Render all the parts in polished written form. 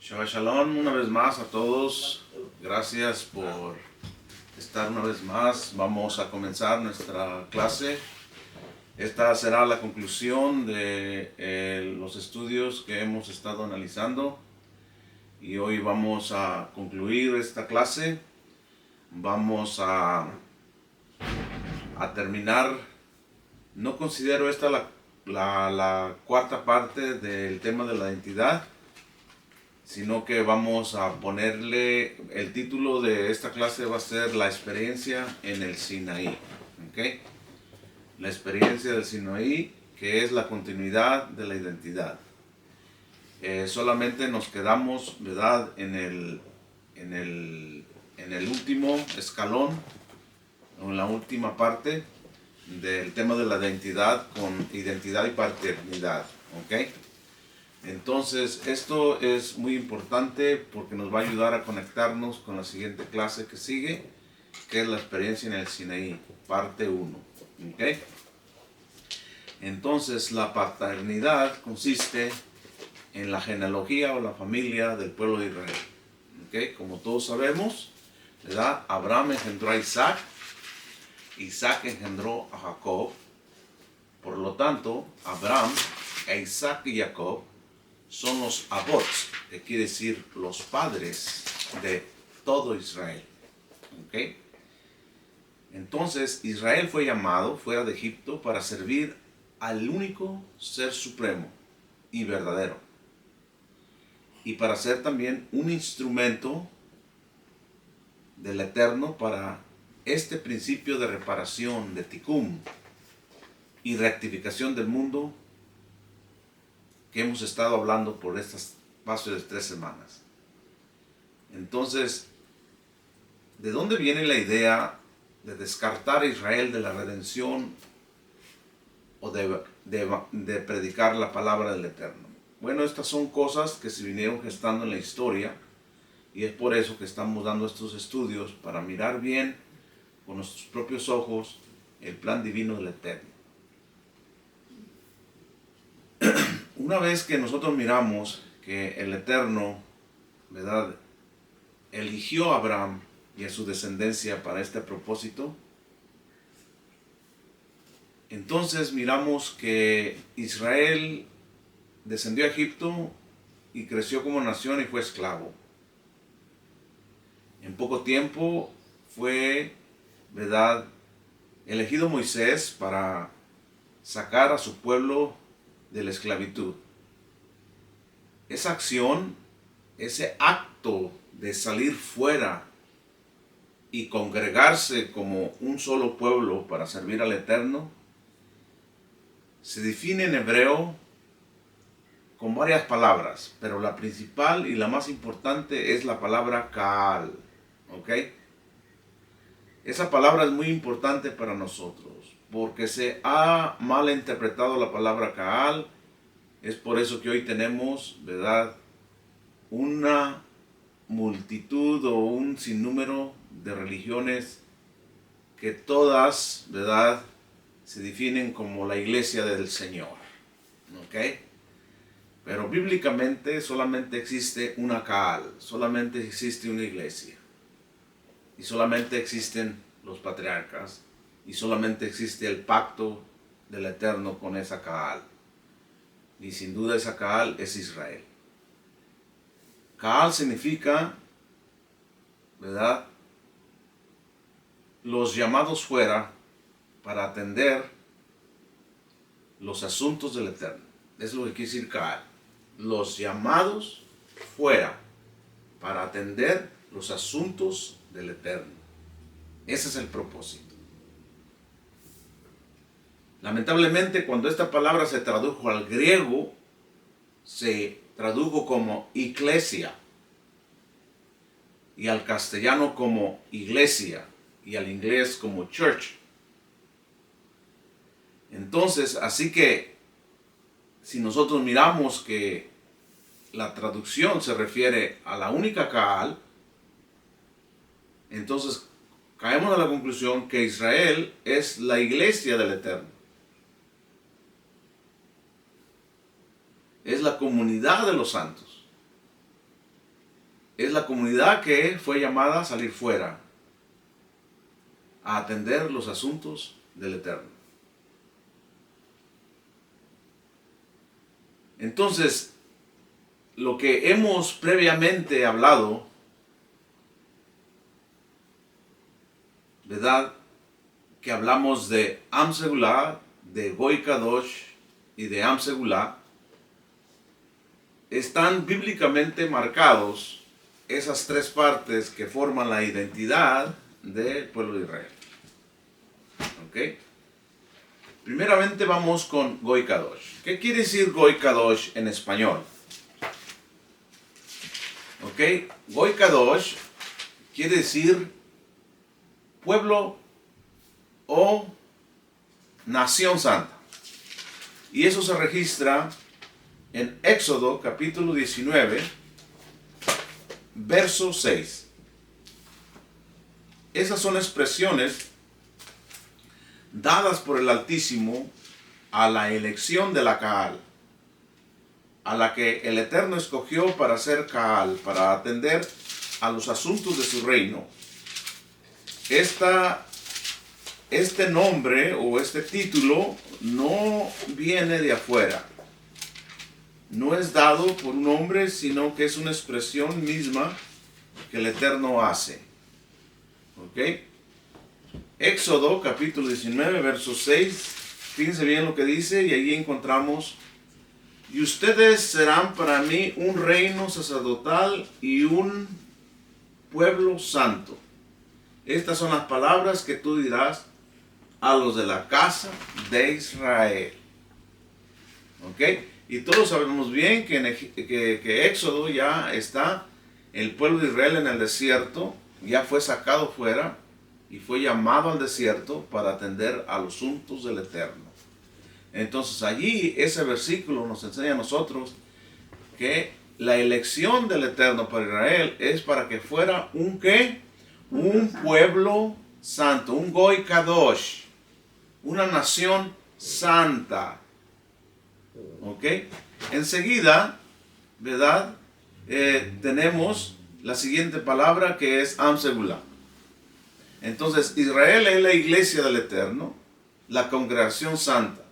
Shabbat Shalom una vez más a todos. Gracias por estar una vez más. Vamos a comenzar nuestra clase. Esta será la conclusión de los estudios que hemos estado analizando. Y hoy vamos a concluir esta clase. Vamos a terminar. No considero esta la cuarta parte del tema de la identidad, sino que vamos a ponerle, el título de esta clase va a ser la experiencia en el Sinaí, ¿ok? La experiencia del Sinaí, que es la continuidad de la identidad. Solamente nos quedamos, ¿verdad?, en el último escalón, en la última parte del tema de la identidad, con identidad y paternidad, ¿ok? Entonces, esto es muy importante porque nos va a ayudar a conectarnos con la siguiente clase que sigue, que es la experiencia en el Sinaí, parte 1. ¿Okay? Entonces, la paternidad consiste en la genealogía o la familia del pueblo de Israel. ¿Okay? Como todos sabemos, ¿verdad? Abraham engendró a Isaac, Isaac engendró a Jacob. Por lo tanto, Abraham, Isaac y Jacob son los abots, que quiere decir los padres de todo Israel. ¿Okay? Entonces, Israel fue llamado fuera de Egipto para servir al único ser supremo y verdadero. Y para ser también un instrumento del Eterno para este principio de reparación, de tikkun y rectificación del mundo que hemos estado hablando por estas pasos de 3 semanas. Entonces, ¿de dónde viene la idea de descartar a Israel de la redención o de predicar la palabra del Eterno? Bueno, estas son cosas que se vinieron gestando en la historia y es por eso que estamos dando estos estudios para mirar bien con nuestros propios ojos el plan divino del Eterno. Una vez que nosotros miramos que el Eterno, ¿verdad?, eligió a Abraham y a su descendencia para este propósito, entonces miramos que Israel descendió a Egipto y creció como nación y fue esclavo. En poco tiempo fue, ¿verdad?, elegido Moisés para sacar a su pueblo de la esclavitud. Esa acción, ese acto de salir fuera y congregarse como un solo pueblo para servir al Eterno, se define en hebreo con varias palabras, pero la principal y la más importante es la palabra Kaal, ¿ok? Esa palabra es muy importante para nosotros, porque se ha mal interpretado la palabra Kaal. Es por eso que hoy tenemos, ¿verdad?, una multitud o un sinnúmero de religiones que todas, ¿verdad?, se definen como la iglesia del Señor, ¿ok? Pero bíblicamente solamente existe una Kaal, solamente existe una iglesia, y solamente existen los patriarcas, y solamente existe el pacto del Eterno con esa Kaal. Y sin duda esa Kaal es Israel. Kaal significa, ¿verdad?, los llamados fuera para atender los asuntos del Eterno. Es lo que quiere decir Kaal. Los llamados fuera para atender los asuntos del Eterno. Ese es el propósito. Lamentablemente, cuando esta palabra se tradujo al griego, se tradujo como iglesia, y al castellano como iglesia, y al inglés como church. Entonces, así que si nosotros miramos que la traducción se refiere a la única Kaal, entonces caemos a la conclusión que Israel es la iglesia del Eterno. Es la comunidad de los santos. es la comunidad que fue llamada a salir fuera, a atender los asuntos del Eterno. Entonces, lo que hemos previamente hablado, ¿verdad? Que hablamos de Am Segulá, de Goy Kadosh y de Am Segulá, están bíblicamente marcados esas tres partes que forman la identidad del pueblo de Israel. ¿Ok? Primeramente vamos con Goy Kadosh. ¿Qué quiere decir Goy Kadosh en español? ¿Ok? Goy Kadosh quiere decir pueblo o nación santa. Y eso se registra en Éxodo capítulo 19, verso 6. Esas son expresiones dadas por el Altísimo a la elección de la Kaal, a la que el Eterno escogió para ser Kaal, para atender a los asuntos de su reino. Este nombre o este título no viene de afuera. No es dado por un hombre, sino que es una expresión misma que el Eterno hace. ¿Ok? Éxodo capítulo 19, verso 6. Fíjense bien lo que dice y ahí encontramos: y ustedes serán para mí un reino sacerdotal y un pueblo santo. Estas son las palabras que tú dirás a los de la casa de Israel. ¿Ok? Y todos sabemos bien que Éxodo ya está, el pueblo de Israel en el desierto, ya fue sacado fuera y fue llamado al desierto para atender a los asuntos del Eterno. Entonces allí ese versículo nos enseña a nosotros que la elección del Eterno para Israel es para que fuera un ¿qué? Un pueblo santo, un Goy Kadosh, una nación santa. ¿Ok? Enseguida, ¿verdad? Tenemos la siguiente palabra que es Am Segulá. Entonces, Israel es la iglesia del Eterno, la congregación santa.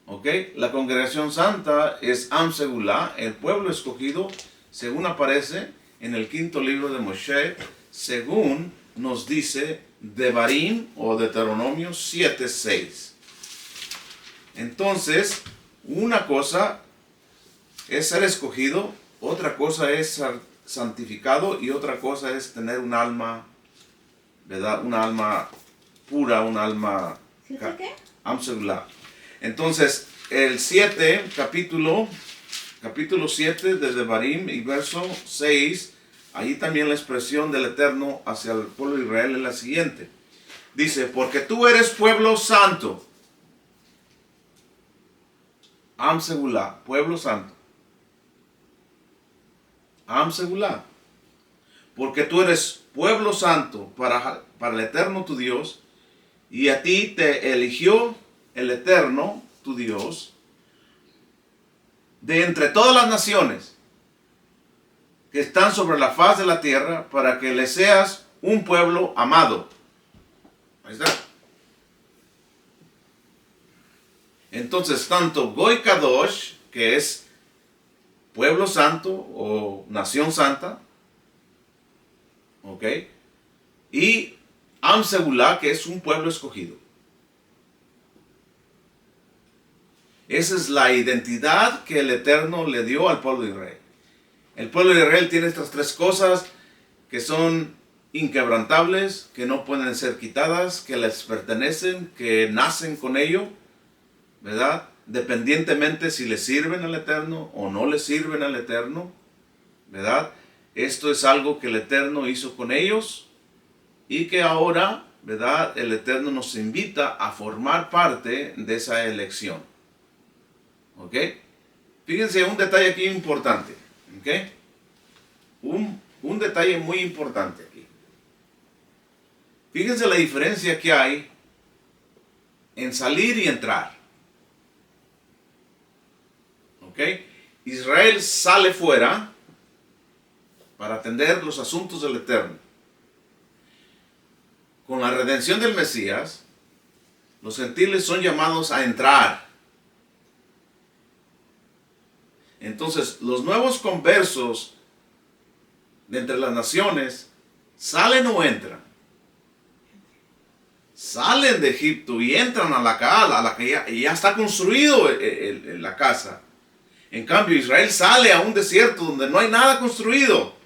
¿Ok? La congregación santa es Am Segulá, el pueblo escogido, según aparece en el quinto libro de Moshe, según nos dice Devarim o Deuteronomio 7:6. Entonces, una cosa es ser escogido, otra cosa es ser santificado y otra cosa es tener un alma, ¿verdad? Un alma pura, un alma Am Segulá. Entonces, el 7, capítulo 7 de Devarim y verso 6, ahí también la expresión del Eterno hacia el pueblo de Israel es la siguiente. Dice: porque tú eres pueblo santo. Am Segulá, pueblo santo. Am Segulá. Porque tú eres pueblo santo para el Eterno tu Dios, y a ti te eligió el Eterno tu Dios de entre todas las naciones que están sobre la faz de la tierra, para que le seas un pueblo amado. Ahí está. Entonces, tanto Goy Kadosh, que es pueblo santo o nación santa, ¿ok? Y Am Segulá, que es un pueblo escogido. Esa es la identidad que el Eterno le dio al pueblo de Israel. El pueblo de Israel tiene estas tres cosas que son inquebrantables, que no pueden ser quitadas, que les pertenecen, que nacen con ello, ¿verdad? Dependientemente si le sirven al Eterno o no le sirven al Eterno, ¿verdad? Esto es algo que el Eterno hizo con ellos y que ahora, ¿verdad? El Eterno nos invita a formar parte de esa elección. ¿Ok? Fíjense un detalle aquí importante. ¿Ok? Un detalle muy importante aquí. Fíjense la diferencia que hay en salir y entrar. ¿Ok? Israel sale fuera para atender los asuntos del Eterno. Con la redención del Mesías, los gentiles son llamados a entrar. Entonces, los nuevos conversos de entre las naciones salen o entran. Salen de Egipto y entran a la Caal, a la que ya está construido la casa. En cambio, Israel sale a un desierto donde no hay nada construido.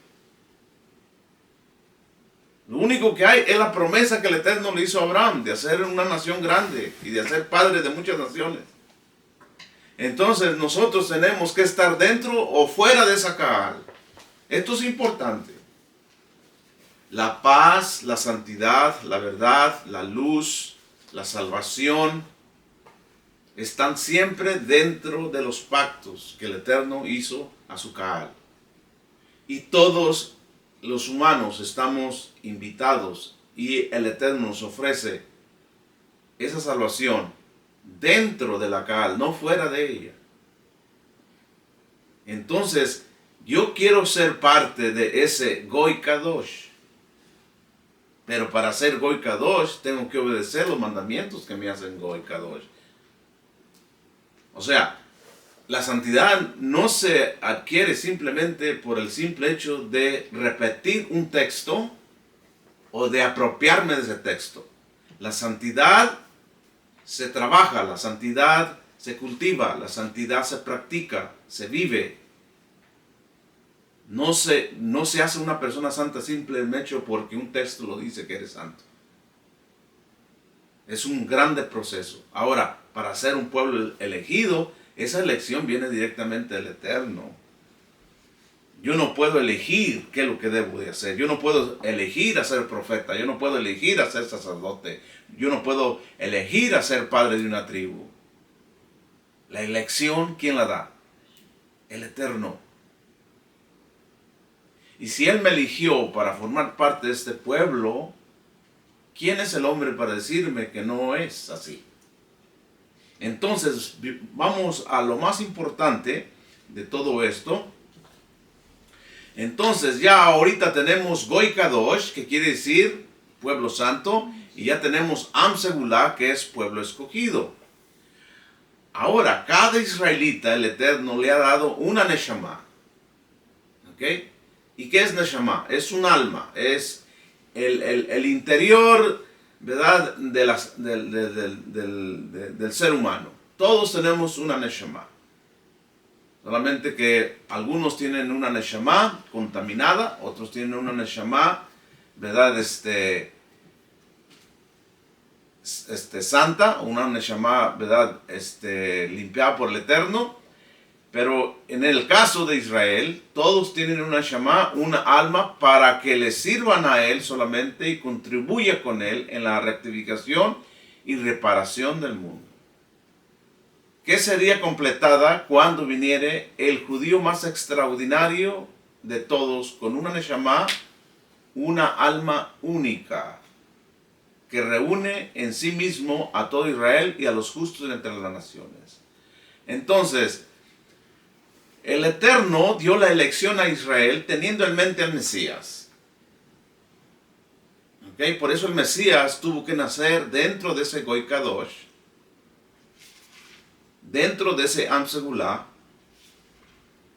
Lo único que hay es la promesa que el Eterno le hizo a Abraham de hacer una nación grande y de hacer padre de muchas naciones. Entonces nosotros tenemos que estar dentro o fuera de esa Caal. Esto es importante. La paz, la santidad, la verdad, la luz, la salvación están siempre dentro de los pactos que el Eterno hizo a su Caal. Y todos los humanos estamos invitados y el Eterno nos ofrece esa salvación dentro de la Caal, no fuera de ella. Entonces, yo quiero ser parte de ese Goy Kadosh. Pero para ser Goy Kadosh, tengo que obedecer los mandamientos que me hacen Goy Kadosh. O sea, la santidad no se adquiere simplemente por el simple hecho de repetir un texto o de apropiarme de ese texto. La santidad se trabaja, la santidad se cultiva, la santidad se practica, se vive. No se hace una persona santa simplemente porque un texto lo dice que eres santo. Es un grande proceso. Ahora, para ser un pueblo elegido, esa elección viene directamente del Eterno. Yo no puedo elegir qué es lo que debo de hacer. Yo no puedo elegir a ser profeta. Yo no puedo elegir a ser sacerdote. Yo no puedo elegir a ser padre de una tribu. La elección, ¿quién la da? El Eterno. Y si Él me eligió para formar parte de este pueblo, ¿quién es el hombre para decirme que no es así? Entonces, vamos a lo más importante de todo esto. Entonces, ya ahorita tenemos Goy Kadosh, que quiere decir pueblo santo, y ya tenemos Am Segulá, que es pueblo escogido. Ahora, cada israelita, el Eterno le ha dado una Neshama. ¿Ok? ¿Y qué es Neshama? Es un alma, es el interior, ¿verdad?, del ser humano. Todos tenemos una Neshama. Solamente que algunos tienen una Neshama contaminada, otros tienen una Neshama, ¿verdad?, santa, una Neshama, ¿verdad?, limpiada por el Eterno. Pero en el caso de Israel, todos tienen una Neshama, una alma, para que le sirvan a Él solamente y contribuya con Él en la rectificación y reparación del mundo. Que sería completada cuando viniere el judío más extraordinario de todos, con una Neshama, una alma única, que reúne en sí mismo a todo Israel y a los justos entre las naciones. Entonces, el Eterno dio la elección a Israel teniendo en mente al Mesías. ¿Okay? Por eso el Mesías tuvo que nacer dentro de ese Goy Kadosh, dentro de ese Am Segulá,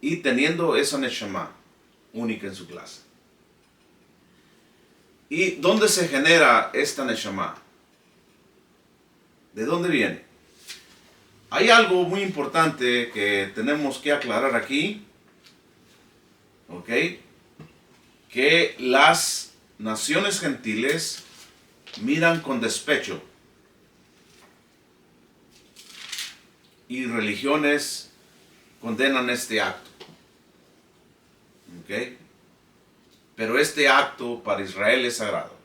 y teniendo esa Neshama única en su clase. ¿Y dónde se genera esta Neshama? ¿De dónde viene? Hay algo muy importante que tenemos que aclarar aquí, ¿ok? Que las naciones gentiles miran con despecho y religiones condenan este acto, ¿ok? Pero este acto para Israel es sagrado,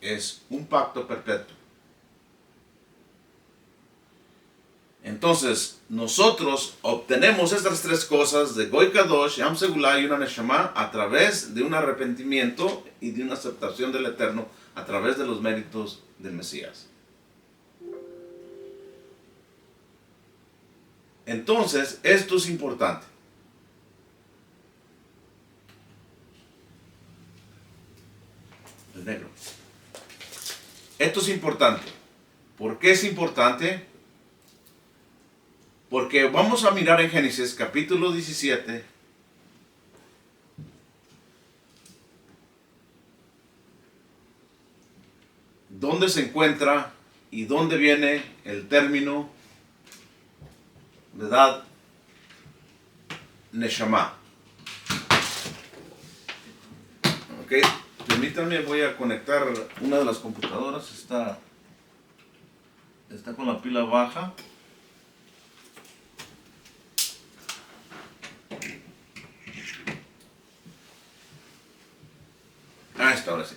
es un pacto perpetuo. Entonces, nosotros obtenemos estas tres cosas de Goy Kadosh, Am Segulá y una Neshama a través de un arrepentimiento y de una aceptación del Eterno a través de los méritos del Mesías. Entonces, esto es importante. el negro. Esto es importante. ¿Por qué es importante? Porque vamos a mirar en Génesis capítulo 17. ¿Dónde se encuentra y dónde viene el término, ¿verdad? Neshama. Ok, permítanme, voy a conectar una de las computadoras. Está con la pila baja. Está, ahora sí.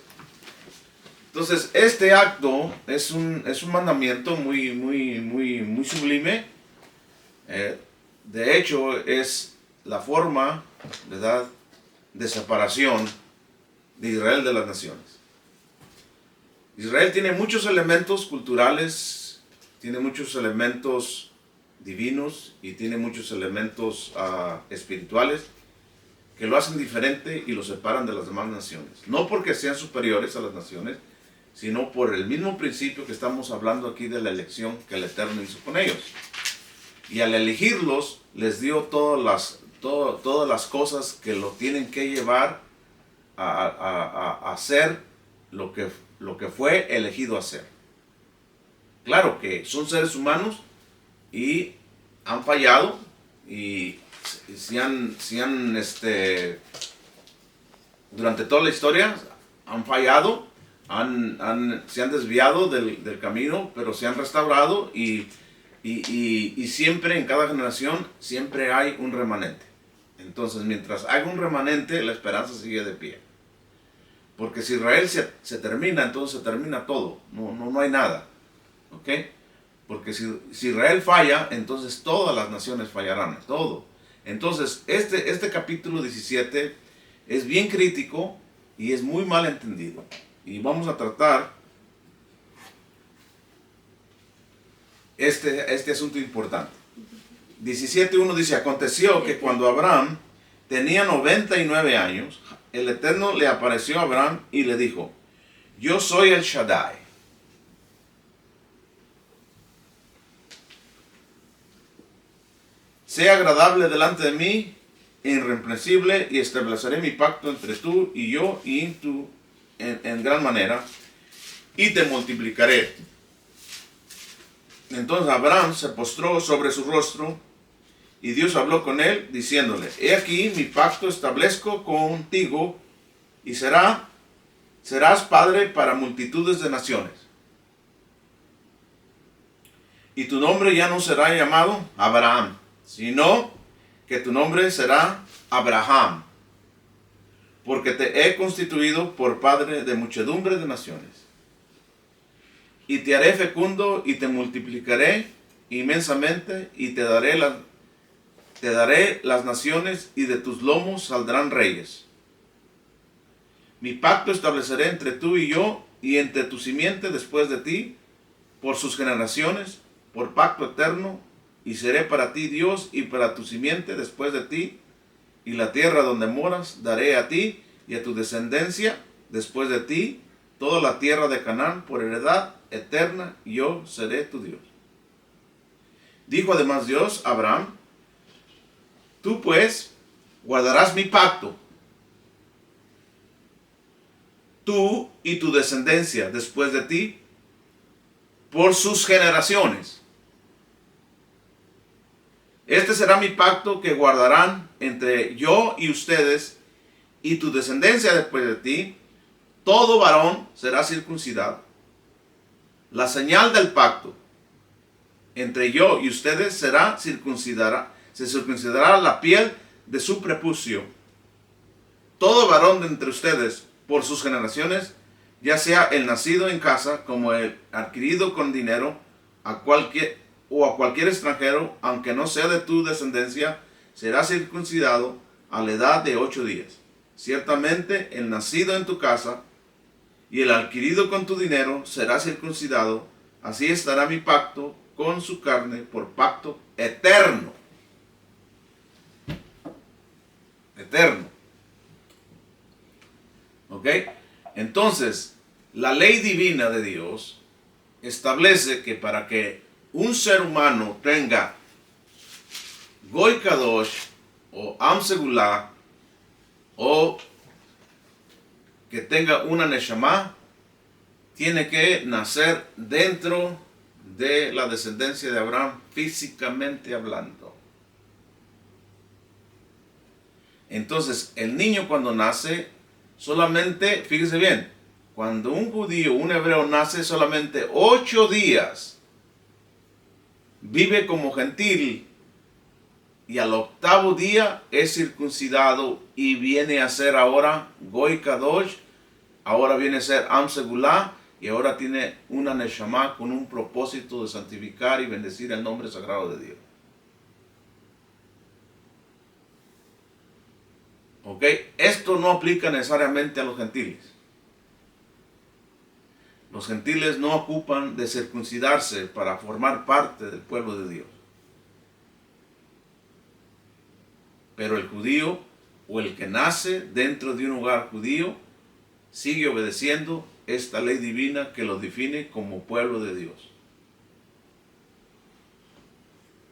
Entonces, este acto es un mandamiento muy sublime. De hecho, es la forma, ¿verdad?, de separación de Israel de las naciones. Israel tiene muchos elementos culturales, tiene muchos elementos divinos y tiene muchos elementos espirituales que lo hacen diferente y lo separan de las demás naciones. No porque sean superiores a las naciones, sino por el mismo principio que estamos hablando aquí de la elección que el Eterno hizo con ellos. Y al elegirlos, les dio todas las cosas que lo tienen que llevar a hacer lo que fue elegido a hacer. Claro que son seres humanos y han fallado y durante toda la historia han fallado, se han desviado del camino, pero se han restaurado y siempre en cada generación siempre hay un remanente. Entonces, mientras hay un remanente, la esperanza sigue de pie. Porque si Israel se termina, entonces se termina todo. No hay nada. ¿Ok? Porque si Israel falla, entonces todas las naciones fallarán. Todo. Entonces, este capítulo 17 es bien crítico y es muy mal entendido. Y vamos a tratar este asunto importante. 17.1 dice: aconteció que cuando Abraham tenía 99 años, el Eterno le apareció a Abraham y le dijo: yo soy el Shaddai. Sea agradable delante de mí, irreprensible, y estableceré mi pacto entre tú y yo y en gran manera, y te multiplicaré. Entonces Abraham se postró sobre su rostro, y Dios habló con él, diciéndole: he aquí mi pacto establezco contigo, y serás padre para multitudes de naciones. Y tu nombre ya no será llamado Abraham, sino que tu nombre será Abraham, porque te he constituido por padre de muchedumbre de naciones. Y te haré fecundo y te multiplicaré inmensamente, y te daré las naciones, y de tus lomos saldrán reyes. Mi pacto estableceré entre tú y yo, y entre tu simiente después de ti, por sus generaciones, por pacto eterno, y seré para ti Dios y para tu simiente después de ti, y la tierra donde moras daré a ti y a tu descendencia después de ti, toda la tierra de Canaán por heredad eterna, y yo seré tu Dios. Dijo además Dios a Abraham: tú pues guardarás mi pacto, tú y tu descendencia después de ti, por sus generaciones. Este será mi pacto que guardarán entre yo y ustedes y tu descendencia después de ti. Todo varón será circuncidado. La señal del pacto entre yo y ustedes será se circuncidará la piel de su prepucio. Todo varón de entre ustedes, por sus generaciones, ya sea el nacido en casa como el adquirido con dinero, a cualquier extranjero, aunque no sea de tu descendencia, será circuncidado a la edad de 8 días. Ciertamente el nacido en tu casa y el adquirido con tu dinero será circuncidado. Así estará mi pacto con su carne por pacto eterno. Eterno. ¿Ok? Entonces, la ley divina de Dios establece que para que un ser humano tenga Goy Kadosh o Am Segulá, o que tenga una Neshama, tiene que nacer dentro de la descendencia de Abraham, físicamente hablando. Entonces, el niño cuando nace, solamente, fíjese bien, cuando un judío, un hebreo nace solamente 8 días, vive como gentil, y al 8º día es circuncidado y viene a ser ahora Goy Kadosh, ahora viene a ser Am Segulá, y ahora tiene una Neshama con un propósito de santificar y bendecir el nombre sagrado de Dios. ¿Ok? Esto no aplica necesariamente a los gentiles. Los gentiles no ocupan de circuncidarse para formar parte del pueblo de Dios. Pero el judío o el que nace dentro de un hogar judío sigue obedeciendo esta ley divina que lo define como pueblo de Dios.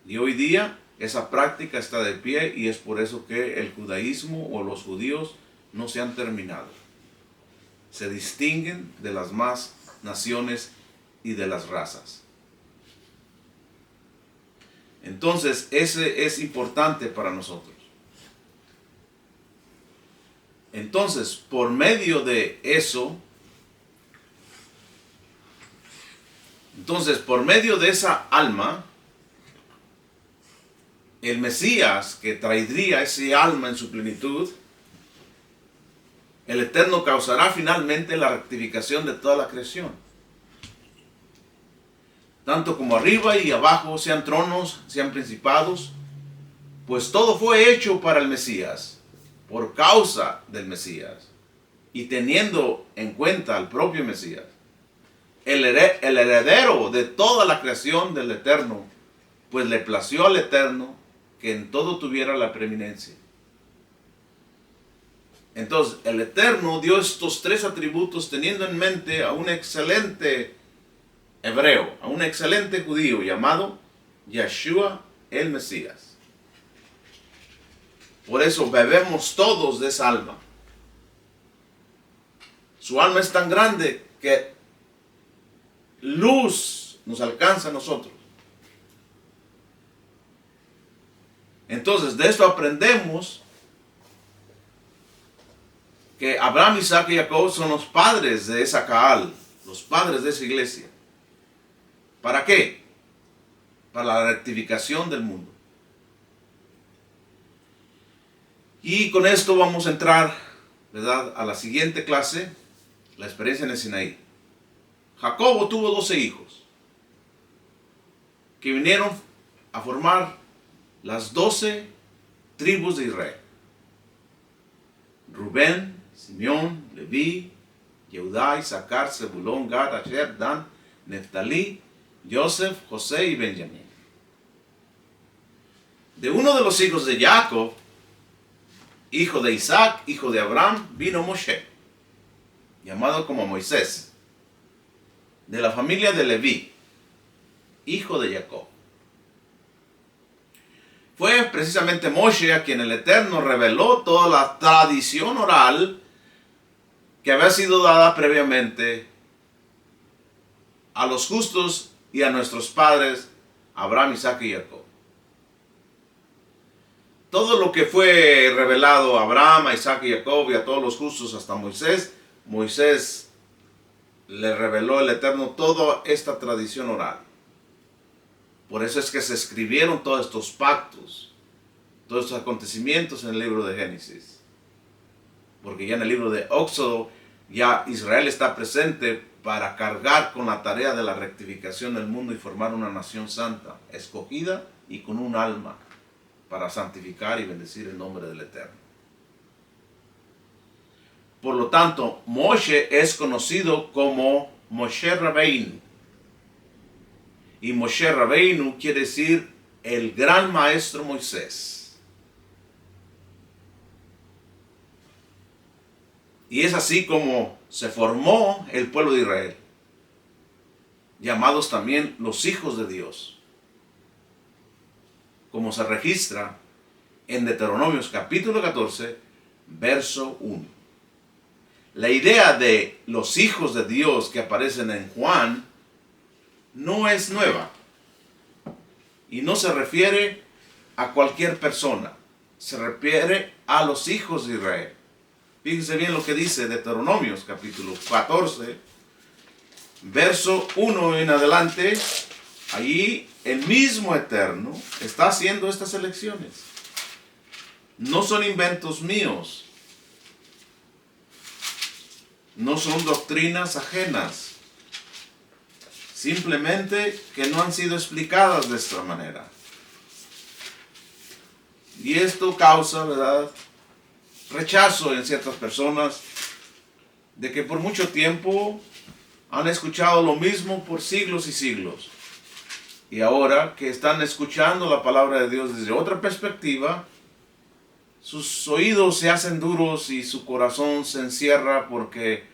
Y hoy día esa práctica está de pie, y es por eso que el judaísmo o los judíos no se han terminado. Se distinguen de las más naciones y de las razas. Entonces, ese es importante para nosotros. Entonces, por medio de eso, por medio de esa alma, el Mesías que traería ese alma en su plenitud, el Eterno causará finalmente la rectificación de toda la creación. Tanto como arriba y abajo, sean tronos, sean principados, pues todo fue hecho para el Mesías, por causa del Mesías, y teniendo en cuenta al propio Mesías, el heredero de toda la creación del Eterno, pues le plació al Eterno que en todo tuviera la preeminencia. Entonces, el Eterno dio estos 3 atributos teniendo en mente a un excelente hebreo, a un excelente judío llamado Yeshua el Mesías. Por eso bebemos todos de esa alma. Su alma es tan grande que luz nos alcanza a nosotros. Entonces, de esto aprendemos que Abraham, Isaac y Jacob son los padres de esa Kaal, los padres de esa iglesia. ¿Para qué? Para la rectificación del mundo. Y con esto vamos a entrar, ¿verdad?, a la siguiente clase, la experiencia en el Sinaí. Jacobo tuvo 12 hijos que vinieron a formar las 12 tribus de Israel. Rubén, Simeón, Leví, Yehudá, Isaacar, Zebulón, Gad, Asher, Dan, Neftalí, Joseph, José y Benjamín. De uno de los hijos de Jacob, hijo de Isaac, hijo de Abraham, vino Moshe, llamado como Moisés, de la familia de Leví, hijo de Jacob. Fue precisamente Moshe a quien el Eterno reveló toda la tradición oral que había sido dada previamente a los justos y a nuestros padres, Abraham, Isaac y Jacob. Todo lo que fue revelado a Abraham, a Isaac y Jacob y a todos los justos hasta Moisés, Moisés le reveló el Eterno toda esta tradición oral. Por eso es que se escribieron todos estos pactos, todos estos acontecimientos en el libro de Génesis. Porque ya en el libro de Éxodo, ya Israel está presente para cargar con la tarea de la rectificación del mundo y formar una nación santa, escogida y con un alma para santificar y bendecir el nombre del Eterno. Por lo tanto, Moshe es conocido como Moshe Rabbeinu. Y Moshe Rabbeinu quiere decir el gran maestro Moisés. Y es así como se formó el pueblo de Israel, llamados también los hijos de Dios, como se registra en Deuteronomios capítulo 14, verso 1. La idea de los hijos de Dios que aparecen en Juan no es nueva y no se refiere a cualquier persona, se refiere a los hijos de Israel. Fíjense bien lo que dice Deuteronomios capítulo 14, verso 1 en adelante. Allí el mismo Eterno está haciendo estas elecciones. No son inventos míos, no son doctrinas ajenas, simplemente que no han sido explicadas de esta manera. Y esto causa, ¿verdad?, rechazo en ciertas personas, de que por mucho tiempo han escuchado lo mismo por siglos y siglos. Y ahora que están escuchando la palabra de Dios desde otra perspectiva, sus oídos se hacen duros y su corazón se encierra porque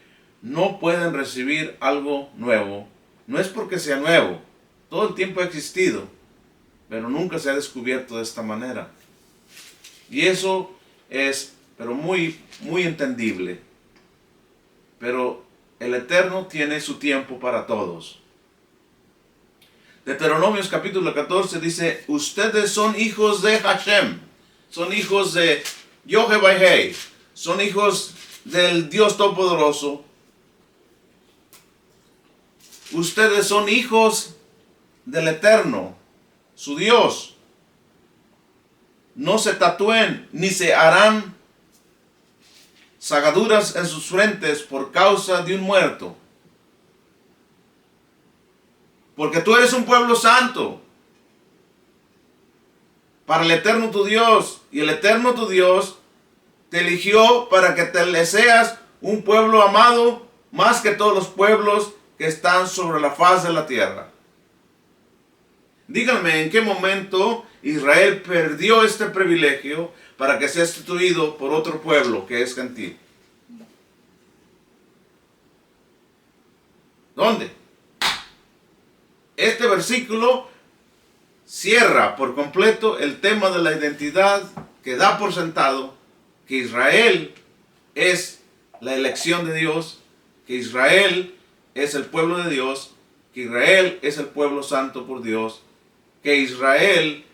no pueden recibir algo nuevo. No es porque sea nuevo, todo el tiempo ha existido, pero nunca se ha descubierto de esta manera. Y eso es, pero muy entendible. Pero el Eterno tiene su tiempo para todos. Deuteronomios capítulo 14 dice: ustedes son hijos de Hashem, son hijos de Yohevahei, son hijos del Dios Todopoderoso. Ustedes son hijos del Eterno, su Dios. No se tatúen ni se harán sagaduras en sus frentes por causa de un muerto. Porque tú eres un pueblo santo para el Eterno tu Dios. Y el Eterno tu Dios te eligió para que le seas un pueblo amado más que todos los pueblos que están sobre la faz de la tierra. Díganme en qué momento Israel perdió este privilegio para que sea sustituido por otro pueblo que es gentil. ¿Dónde? Este versículo cierra por completo el tema de la identidad, que da por sentado que Israel es la elección de Dios, que Israel es el pueblo de Dios, que Israel es el pueblo santo por Dios, que Israel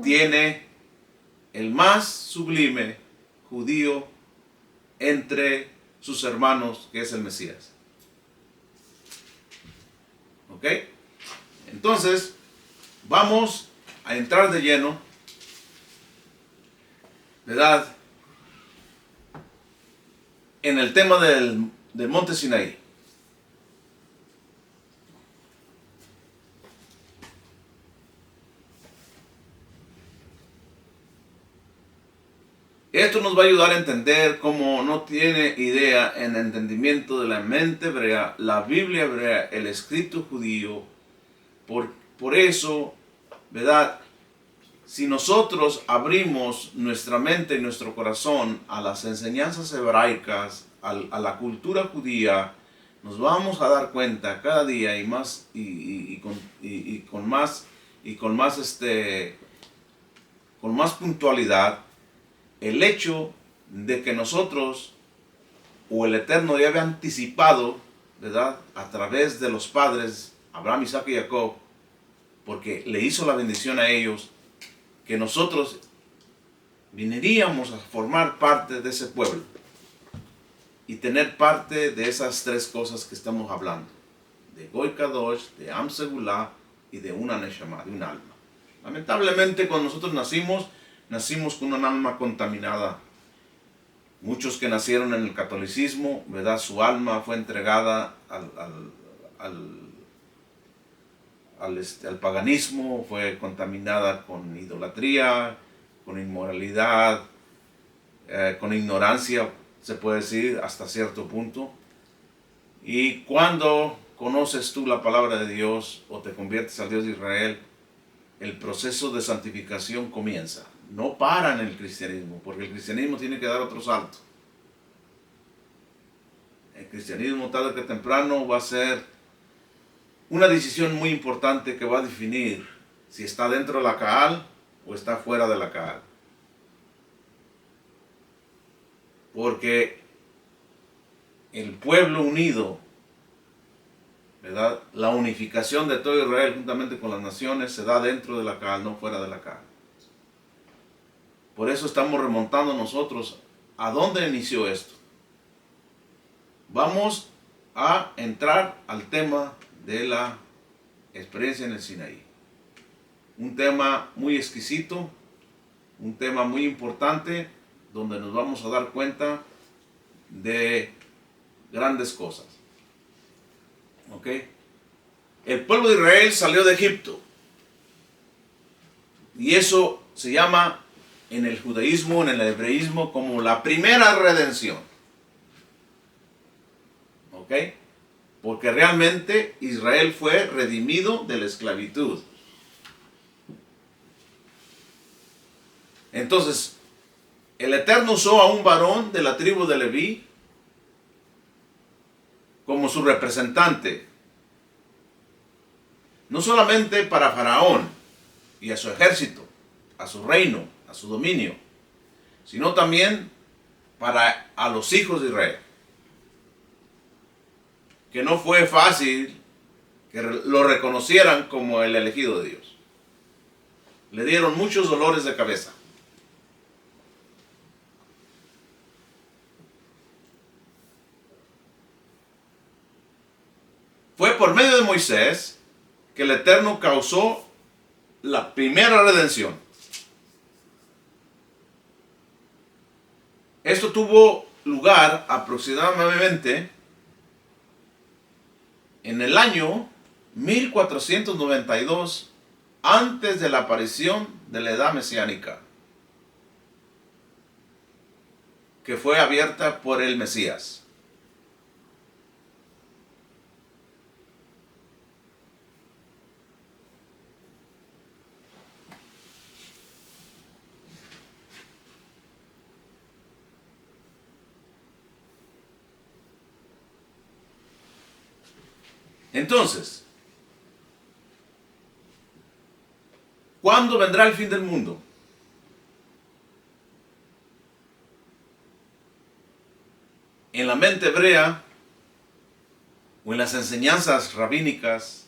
tiene el más sublime judío entre sus hermanos, que es el Mesías. ¿Ok? Entonces, vamos a entrar de lleno, ¿verdad?, en el tema del monte Sinaí. Esto nos va a ayudar a entender, cómo no tiene idea en entendimiento de la mente hebrea, la Biblia hebrea, el escrito judío. Por eso, ¿verdad?, si nosotros abrimos nuestra mente y nuestro corazón a las enseñanzas hebraicas, a la cultura judía, nos vamos a dar cuenta cada día y más con más puntualidad, el hecho de que nosotros, o el Eterno, ya había anticipado, ¿verdad?, a través de los padres Abraham, Isaac y Jacob, porque le hizo la bendición a ellos, que nosotros viniríamos a formar parte de ese pueblo y tener parte de esas tres cosas que estamos hablando: de Goy Kadosh, de Am Segulá y de una Neshama, de un alma. Lamentablemente, cuando nosotros nacimos con un alma contaminada. Muchos que nacieron en el catolicismo, ¿verdad?, su alma fue entregada al paganismo, fue contaminada con idolatría, con inmoralidad, con ignorancia, se puede decir, hasta cierto punto. Y cuando conoces tú la palabra de Dios o te conviertes al Dios de Israel, el proceso de santificación comienza. No para en el cristianismo, porque el cristianismo tiene que dar otro salto. el cristianismo tarde que temprano va a ser una decisión muy importante que va a definir si está dentro de la Caal o está fuera de la Caal. Porque el pueblo unido, ¿verdad? La unificación de todo Israel juntamente con las naciones se da dentro de la Caal, no fuera de la Caal. Por eso estamos remontando nosotros a dónde inició esto. Vamos a entrar al tema de la experiencia en el Sinaí. Un tema muy exquisito, un tema muy importante, donde nos vamos a dar cuenta de grandes cosas. ¿Ok? El pueblo de Israel salió de Egipto. Y eso se llama en el judaísmo, en el hebreísmo, como la primera redención. ¿Ok? Porque realmente Israel fue redimido de la esclavitud. Entonces, el Eterno usó a un varón de la tribu de Leví como su representante. No solamente para Faraón y a su ejército, a su reino, a su dominio, sino también para a los hijos de Israel. Que no fue fácil que lo reconocieran como el elegido de Dios. Le dieron muchos dolores de cabeza. Fue por medio de Moisés que el Eterno causó la primera redención. Esto tuvo lugar aproximadamente en el año 1492, antes de la aparición de la edad mesiánica, que fue abierta por el Mesías. Entonces, ¿cuándo vendrá el fin del mundo? En la mente hebrea o en las enseñanzas rabínicas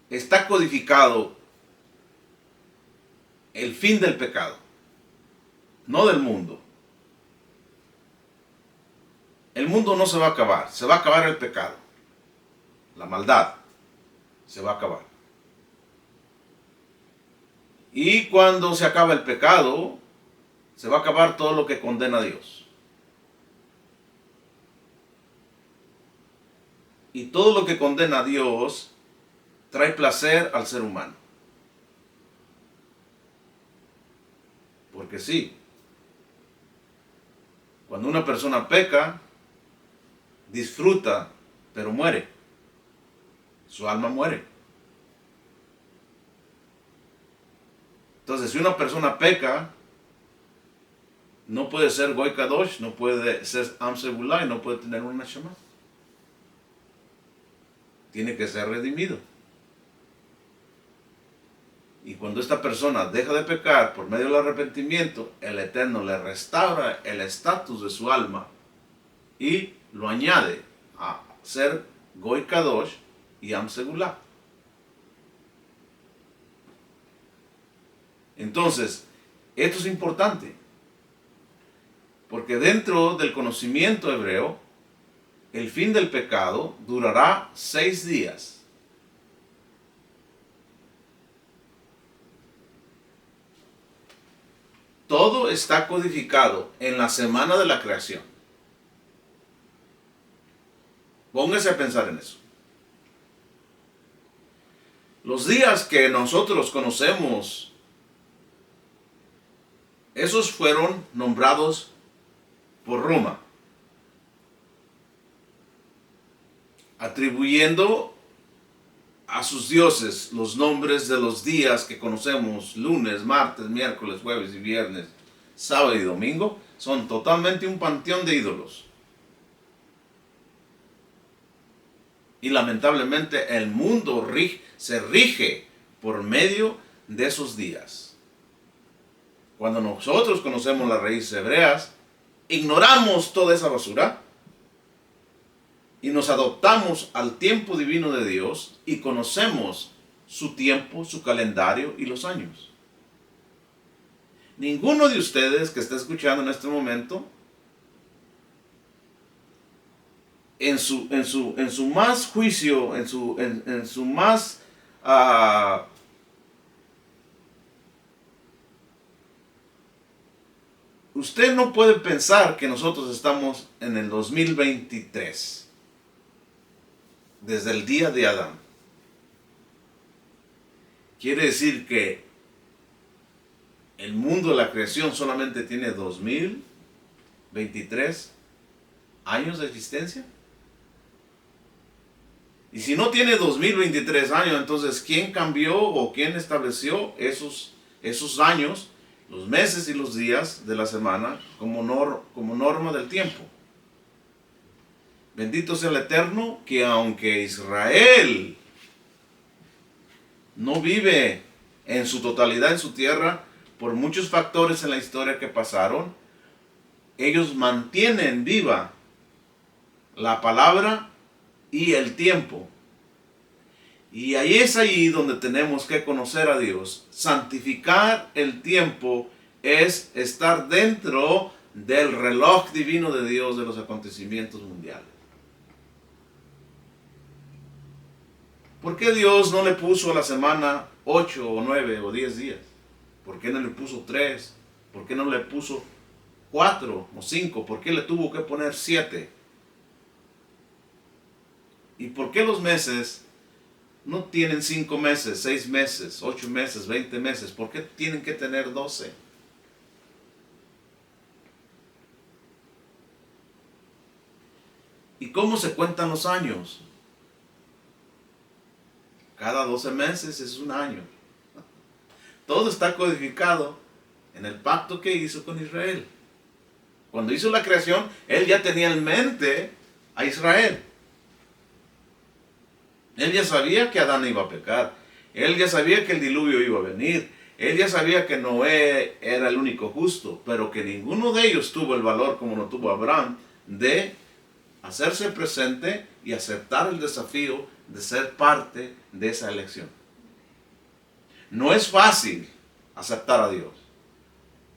está codificado el fin del pecado, no del mundo. El mundo no se va a acabar, se va a acabar el pecado. La maldad se va a acabar. Y cuando se acaba el pecado, se va a acabar todo lo que condena a Dios. Y todo lo que condena a Dios trae placer al ser humano. Porque sí, cuando una persona peca, disfruta, pero muere. Su alma muere. Entonces, si una persona peca, no puede ser Goy Kadosh, no puede ser Am Segulá, no puede tener una Neshama. Tiene que ser redimido. Y cuando esta persona deja de pecar por medio del arrepentimiento, el Eterno le restaura el estatus de su alma y lo añade a ser Goy Kadosh y Am Segulá. Entonces, esto es importante, porque dentro del conocimiento hebreo, el fin del pecado durará 6 días. Todo está codificado en la semana de la creación. Póngase a pensar en eso. Los días que nosotros conocemos, esos fueron nombrados por Roma, atribuyendo a sus dioses los nombres de los días que conocemos: lunes, martes, miércoles, jueves y viernes, sábado y domingo. Son totalmente un panteón de ídolos. Y lamentablemente el mundo se rige por medio de esos días. Cuando nosotros conocemos las raíces hebreas, ignoramos toda esa basura y nos adoptamos al tiempo divino de Dios y conocemos su tiempo, su calendario y los años. Ninguno de ustedes que está escuchando en este momento, en su más juicio, en su más usted no puede pensar que nosotros estamos en el 2023, desde el día de Adán. Quiere decir que el mundo de la creación solamente tiene 2023 años de existencia. Y si no tiene 2023 años, entonces ¿quién cambió o quién estableció esos años, los meses y los días de la semana como norma del tiempo? Bendito sea el Eterno, que aunque Israel no vive en su totalidad en su tierra, por muchos factores en la historia que pasaron, ellos mantienen viva la palabra y el tiempo. Y ahí es ahí donde tenemos que conocer a Dios. Santificar el tiempo es estar dentro del reloj divino de Dios de los acontecimientos mundiales. ¿Por qué Dios no le puso a la semana 8 o 9 o 10 días? ¿Por qué no le puso 3? ¿Por qué no le puso 4 o 5? ¿Por qué le tuvo que poner 7? ¿Y por qué los meses no tienen 5 meses, 6 meses, 8 meses, 20 meses? ¿Por qué tienen que tener 12? ¿Y cómo se cuentan los años? Cada 12 meses es un año. Todo está codificado en el pacto que hizo con Israel. Cuando hizo la creación, Él ya tenía en mente a Israel. Él ya sabía que Adán iba a pecar. Él ya sabía que el diluvio iba a venir. Él ya sabía que Noé era el único justo, pero que ninguno de ellos tuvo el valor como lo tuvo Abraham de hacerse presente y aceptar el desafío de ser parte de esa elección. No es fácil aceptar a Dios.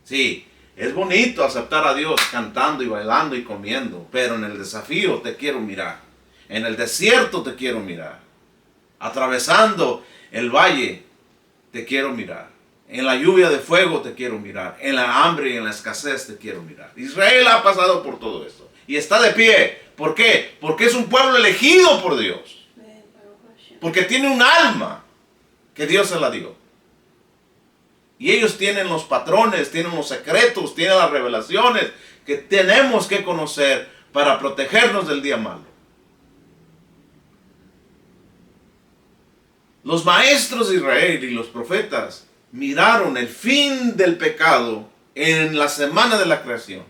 Sí, es bonito aceptar a Dios cantando y bailando y comiendo, pero en el desafío te quiero mirar. En el desierto te quiero mirar. Atravesando el valle te quiero mirar. En la lluvia de fuego te quiero mirar. En la hambre y en la escasez te quiero mirar. Israel ha pasado por todo esto y está de pie. ¿Por qué? Porque es un pueblo elegido por Dios. Porque tiene un alma que Dios se la dio. Y ellos tienen los patrones, tienen los secretos, tienen las revelaciones que tenemos que conocer para protegernos del día malo. Los maestros de Israel y los profetas miraron el fin del pecado en la semana de la creación.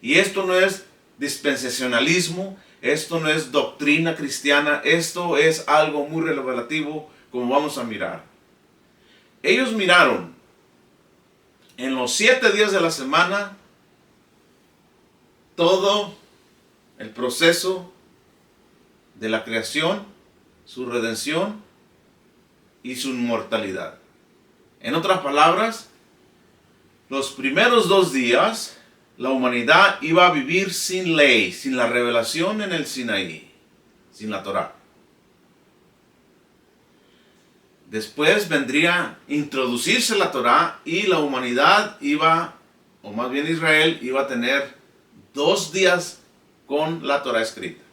Y esto no es dispensacionalismo, esto no es doctrina cristiana, esto es algo muy revelativo, como vamos a mirar. Ellos miraron en los 7 días de la semana todo el proceso de la creación, su redención y su inmortalidad. En otras palabras, los primeros 2 días la humanidad iba a vivir sin ley, sin la revelación en el Sinaí, sin la Torá. Después vendría a introducirse la Torá y la humanidad iba, o más bien Israel, iba a tener 2 días con la Torá escrita.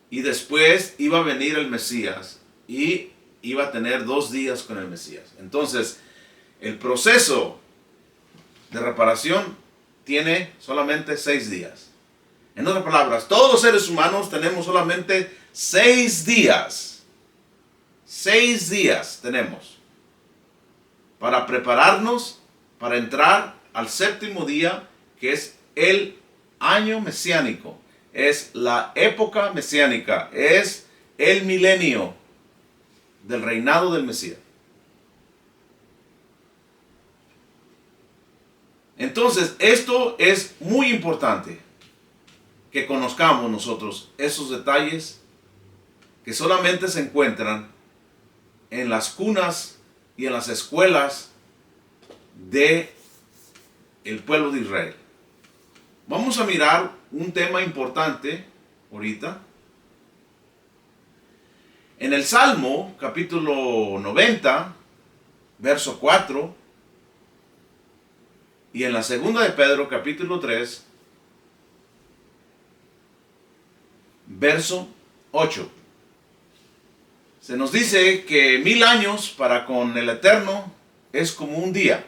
Y después iba a venir el Mesías y iba a tener 2 días con el Mesías. Entonces, el proceso de reparación tiene solamente 6 días. En otras palabras, todos los seres humanos tenemos solamente 6 días. 6 días tenemos para prepararnos para entrar al 7º día, que es el año mesiánico, es la época mesiánica, es el milenio del reinado del Mesías. Entonces, esto es muy importante que conozcamos nosotros esos detalles que solamente se encuentran en las cunas y en las escuelas de el pueblo de Israel. Vamos a mirar un tema importante ahorita. En el Salmo, capítulo 90, verso 4, y en la segunda de Pedro, capítulo 3, verso 8. Se nos dice que 1000 años para con el Eterno es como un día.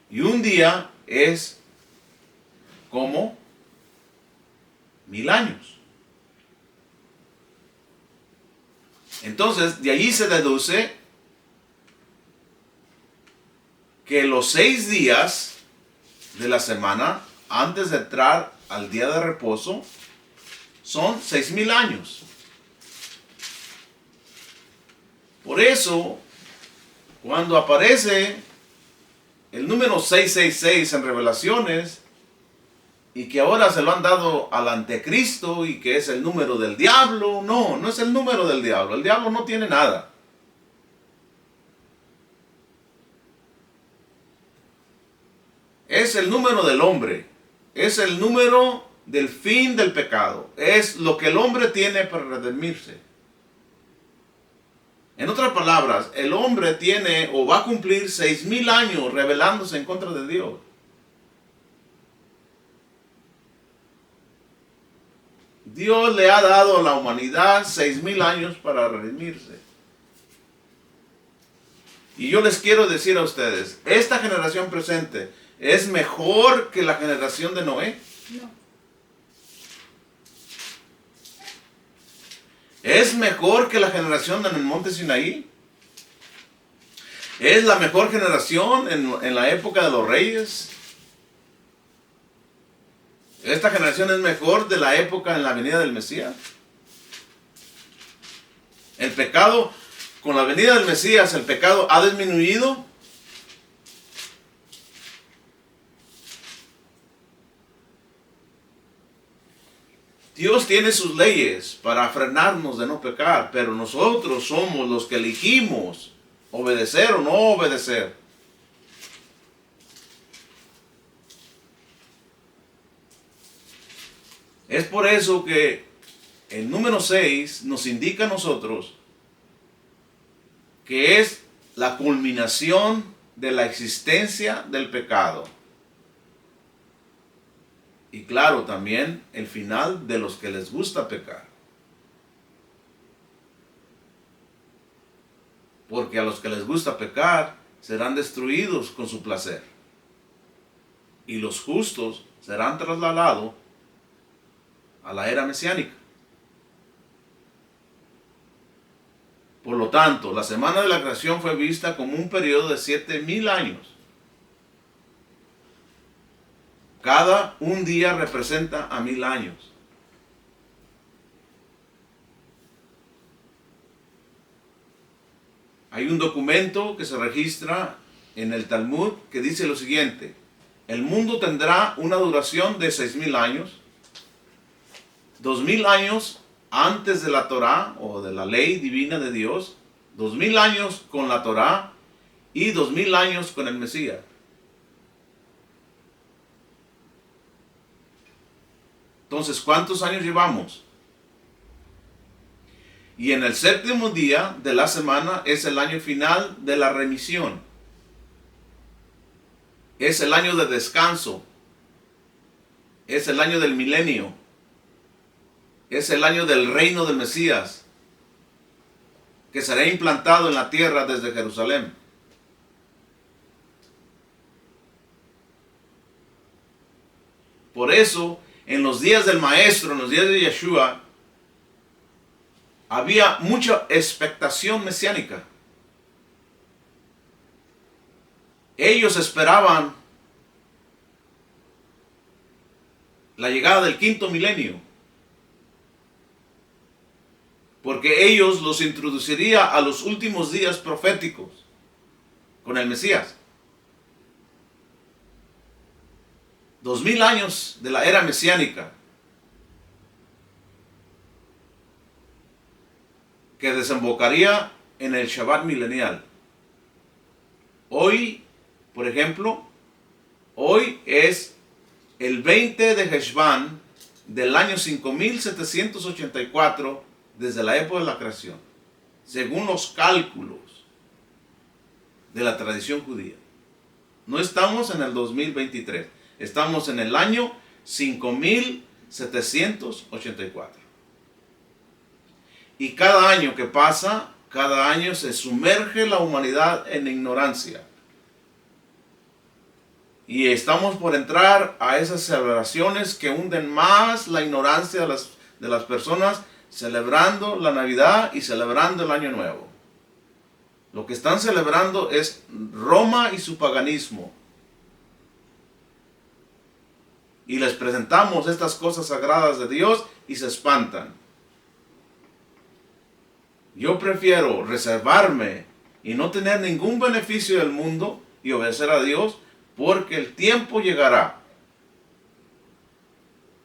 Y un día es como 1000 años. Entonces, de allí se deduce que los 6 días de la semana, antes de entrar al día de reposo, son 6000 años. Por eso, cuando aparece el número 666 en Revelaciones, y que ahora se lo han dado al anticristo y que es el número del diablo, no es el número del diablo. El diablo no tiene nada. Es el número del hombre. Es el número del fin del pecado. Es lo que el hombre tiene para redimirse. En otras palabras, el hombre tiene o va a cumplir 6000 años rebelándose en contra de Dios. Dios le ha dado a la humanidad 6000 años para redimirse. Y yo les quiero decir a ustedes, esta generación presente es mejor que la generación de Noé. No. Es mejor que la generación en el monte Sinaí. Es la mejor generación en la época de los reyes. Esta generación es mejor de la época en la venida del Mesías. El pecado, con la venida del Mesías, el pecado ha disminuido. Dios tiene sus leyes para frenarnos de no pecar, pero nosotros somos los que elegimos obedecer o no obedecer. Es por eso que el número 6 nos indica a nosotros que es la culminación de la existencia del pecado. Y claro, también el final de los que les gusta pecar. Porque a los que les gusta pecar serán destruidos con su placer. Y los justos serán trasladados a la era mesiánica. Por lo tanto, la semana de la creación fue vista como un periodo de 7000 años. Cada un día representa a 1000 años. Hay un documento que se registra en el Talmud que dice lo siguiente: el mundo tendrá una duración de 6000 años, 2000 años antes de la Torá o de la ley divina de Dios, 2000 años con la Torá y 2000 años con el Mesías. Entonces, ¿cuántos años llevamos? Y en el séptimo día de la semana es el año final de la remisión. Es el año de descanso. Es el año del milenio. Es el año del reino del Mesías, que será implantado en la tierra desde Jerusalén. Por eso, en los días del Maestro, en los días de Yeshua, había mucha expectación mesiánica. Ellos esperaban la llegada del quinto milenio. Porque ellos los introduciría a los últimos días proféticos con el Mesías. 2000 años de la era mesiánica que desembocaría en el Shabbat milenial. Hoy, por ejemplo, hoy es el 20 de Heshvan del año 5784 desde la época de la creación, según los cálculos de la tradición judía. No estamos en el 2023, estamos en el año 5784. Y cada año que pasa, cada año se sumerge la humanidad en ignorancia. Y estamos por entrar a esas celebraciones que hunden más la ignorancia de las personas, celebrando la Navidad y celebrando el Año Nuevo. Lo que están celebrando es Roma y su paganismo. Y les presentamos estas cosas sagradas de Dios y se espantan. Yo prefiero reservarme y no tener ningún beneficio del mundo y obedecer a Dios, porque el tiempo llegará.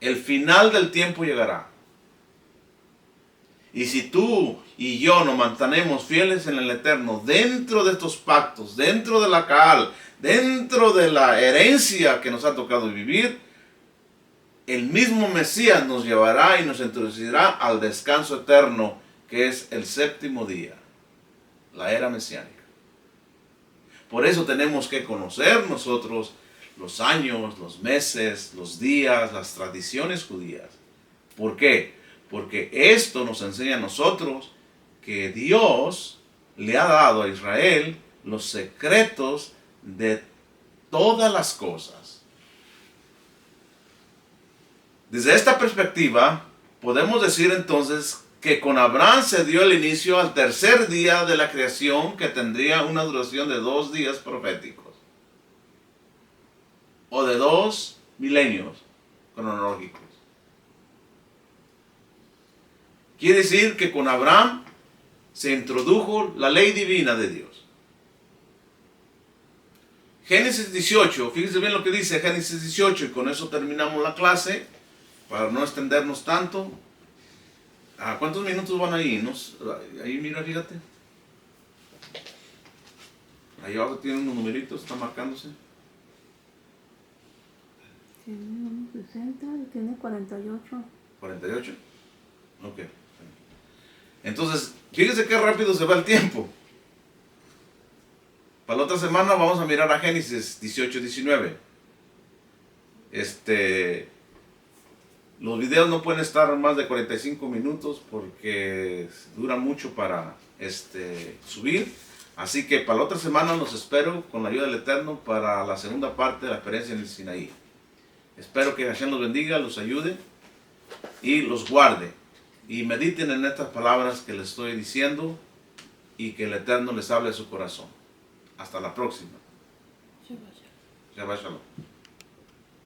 El final del tiempo llegará. Y si tú y yo nos mantenemos fieles en el Eterno, dentro de estos pactos, dentro de la Kaal, dentro de la herencia que nos ha tocado vivir, el mismo Mesías nos llevará y nos introducirá al descanso eterno, que es el séptimo día, la era mesiánica. Por eso tenemos que conocer nosotros los años, los meses, los días, las tradiciones judías. ¿Por qué? Porque esto nos enseña a nosotros que Dios le ha dado a Israel los secretos de todas las cosas. Desde esta perspectiva, podemos decir entonces que con Abraham se dio el inicio al tercer día de la creación, que tendría una duración de 2 días proféticos, o de 2 milenios cronológicos. Quiere decir que con Abraham se introdujo la ley divina de Dios. Génesis 18, fíjense bien lo que dice Génesis 18, y con eso terminamos la clase, para no extendernos tanto. ¿Cuántos minutos van ahí? Ahí mira, fíjate. Ahí abajo tiene unos numeritos, está marcándose. Tiene 60 y tiene 48. ¿48? Ok. Entonces, fíjense qué rápido se va el tiempo. Para la otra semana vamos a mirar a Génesis 18, 19. Los videos no pueden estar más de 45 minutos porque dura mucho para subir. Así que para la otra semana los espero con la ayuda del Eterno para la segunda parte de la experiencia en el Sinaí. Espero que Hashem los bendiga, los ayude y los guarde. Y mediten en estas palabras que les estoy diciendo y que el Eterno les hable a su corazón. Hasta la próxima. Shabbat Shalom.